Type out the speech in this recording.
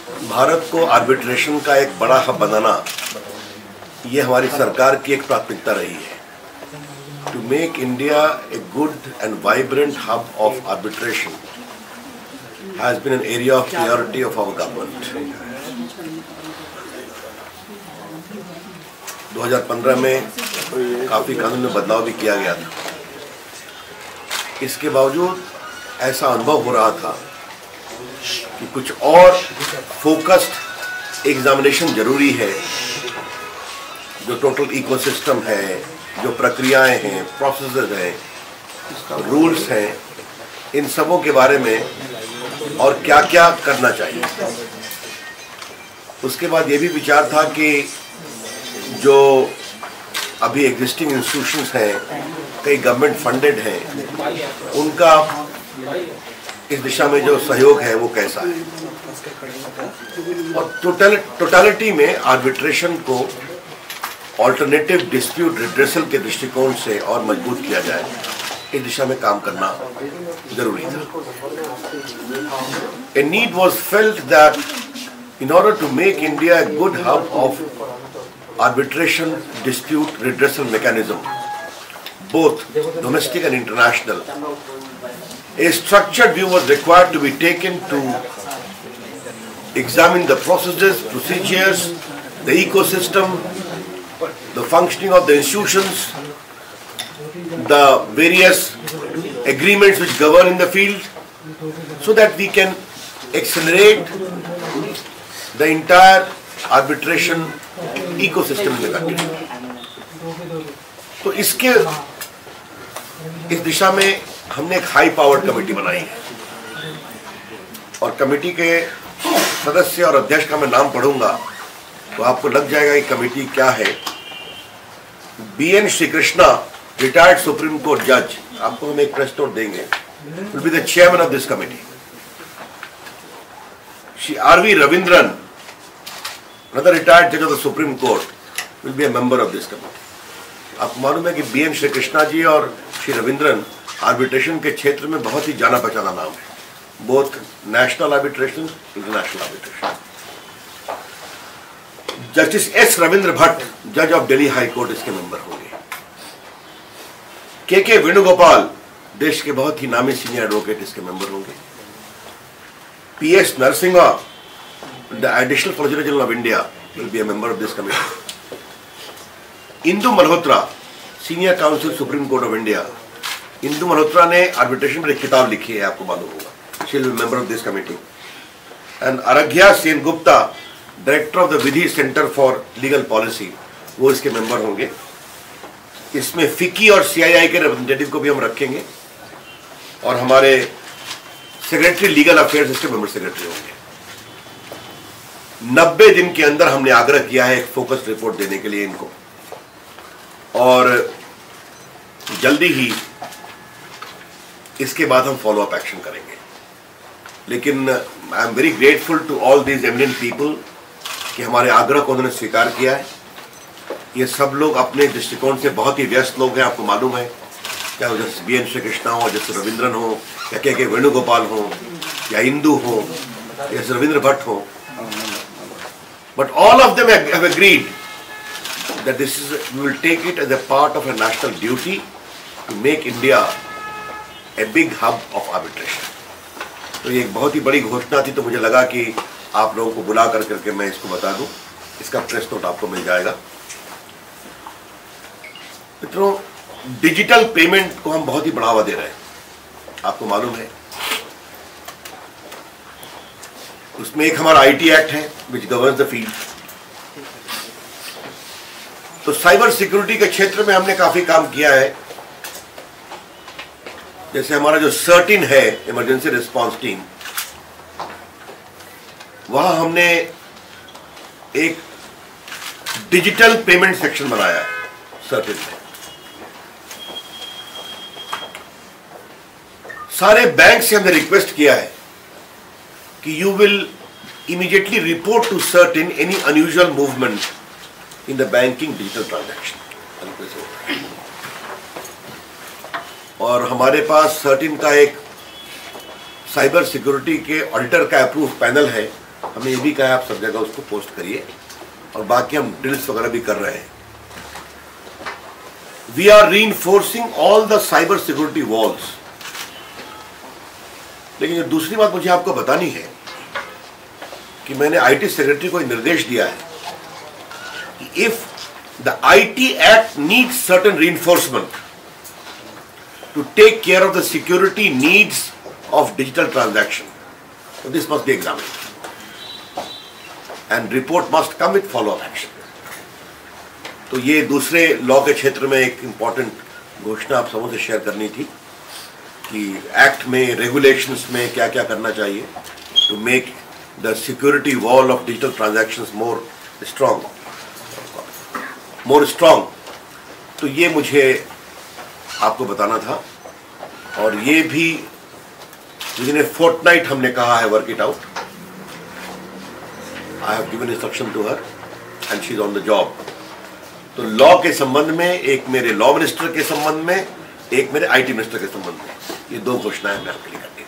भारत को आर्बिट्रेशन का एक बड़ा हब बनाना ये हमारी सरकार की एक प्राथमिकता रही है। To make India a good and vibrant hub of arbitration has been an area of priority of our government. 2015 में काफ़ी कानून में बदलाव भी किया गया था। इसके बावजूद ऐसा अनुभव हो रहा था कि कुछ और फोकस्ड एग्जामिनेशन जरूरी है। जो टोटल इकोसिस्टम है, जो प्रक्रियाएं हैं, प्रोसेसेस हैं, रूल्स हैं, इन सबों के बारे में और क्या क्या करना चाहिए। उसके बाद ये भी विचार था कि जो अभी एग्जिस्टिंग इंस्टीट्यूशंस हैं, कई गवर्नमेंट फंडेड हैं, उनका इस दिशा में जो सहयोग है वो कैसा है, और टोटलिटी में आर्बिट्रेशन को ऑल्टरनेटिव डिस्प्यूट रिड्रेसल के दृष्टिकोण से और मजबूत किया जाए, इस दिशा में काम करना जरूरी था। A need was felt that in order to make India a good hub of arbitration dispute redressal mechanism, both domestic and international, a structured view was required to be taken to examine the processes, procedures, the ecosystem, the functioning of the institutions, the various agreements which govern in the field, so that we can accelerate the entire arbitration ecosystem in the country. तो इसके इस दिशा में हमने एक high powered committee बनाई है, और committee के सदस्य और अध्यक्ष का मैं नाम पढ़ूंगा तो आपको लग जाएगा कि कमेटी क्या है। BN Shri Krishna, retired Supreme Court जज, आपको हम एक प्रेस नोट देंगे, will be the chairman of this committee. Shri RV Ravindran, another retired judge of the Supreme Court, will be a member of this committee. आपको मालूम है कि BN श्री कृष्णा जी और श्री रविंद्रन आर्बिट्रेशन के क्षेत्र में बहुत ही जाना पहचाना नाम है, both national arbitration, international arbitration. Justice S Ravindra Bhatt, जज ऑफ दिल्ली हाई कोर्ट, इसके मेंबर होंगे। KK वेणुगोपाल, देश के बहुत ही नामी सीनियर एडवोकेट, इसके मेंबर होंगे। PS Narasimha, the additional Solicitor General of India, will be a member of this committee. Indu Malhotra, senior council supreme court of India, Indu Malhotra ने आर्बिट्रेशन पर एक किताब लिखी है, आपको मालूम होगा, she will be member of this committee. And Arghya Sen Gupta, director of the Vidhi centre for legal policy, वो इसके मेंबर होंगे। इसमें फिकी और CII के रिप्रेजेंटेटिव को भी हम रखेंगे, और हमारे सेक्रेटरी लीगल अफेयर्स इसके मेंबर सेक्रेटरी होंगे। 90 दिन के अंदर हमने आग्रह किया है एक फोकस रिपोर्ट देने के लिए इनको, और जल्दी ही इसके बाद हम फॉलो अप एक्शन करेंगे। लेकिन I am very grateful to all these eminent people कि हमारे आग्रह को उन्होंने स्वीकार किया है। ये सब लोग अपने दृष्टिकोण से बहुत ही व्यस्त लोग हैं, आपको मालूम है, चाहे वो जैसे BN श्री कृष्णा हो, जैसे रविंद्रन हो, या KK वेणुगोपाल हो, या इंदु हो, या रविंद्र भट्ट हो। But all of them have agreed that we will take it as a part of a national duty to make India a big hub of arbitration. तो ये एक बहुत ही बड़ी घोषणा थी, तो मुझे लगा कि आप लोगों को बुला करके मैं इसको बता दूं। इसका प्रेस नोट आपको मिल जाएगा। मित्रों, डिजिटल पेमेंट को हम बहुत ही बढ़ावा दे रहे हैं, आपको मालूम है। उसमें एक हमारा IT एक्ट है विच गवर्न्स द फील्ड। तो साइबर सिक्योरिटी के क्षेत्र में हमने काफी काम किया है। जैसे हमारा जो CERT-IN है, इमरजेंसी रिस्पांस टीम, वहां हमने एक डिजिटल पेमेंट सेक्शन बनाया है CERT-IN में। सारे बैंक से हमने रिक्वेस्ट किया है कि you will immediately report to CERT-IN any unusual movement in the banking digital transaction. और हमारे पास CERT-IN का एक साइबर सिक्योरिटी के ऑडिटर का अप्रूव पैनल है, हमने ये भी कहा आप सब जगह उसको पोस्ट करिए, और बाकी हम ड्रिल्स वगैरह भी कर रहे हैं। We are reinforcing all the cyber security walls. लेकिन दूसरी बात मुझे आपको बतानी है कि मैंने आईटी सेक्रेटरी को निर्देश दिया है कि if the IT act needs certain reinforcement to take care of the security needs of digital transaction. So this must be examined and report must come with follow-up action. तो ये दूसरे law के क्षेत्र में एक इम्पॉर्टेंट घोषणा आप सबों से शेयर करनी थी कि एक्ट में, रेगुलेशंस में क्या क्या करना चाहिए to make the security wall of digital transactions more strong. तो ये मुझे आपको बताना था, और ये भी विदिन ए फोर्टनाइट हमने कहा है work it out. I have given instruction to her and she is on the job. तो लॉ के संबंध में एक मेरे लॉ मिनिस्टर के संबंध में, एक मेरे आईटी मिनिस्टर के संबंध में, ये दो घोषणाएं मैं आपके लिए करनी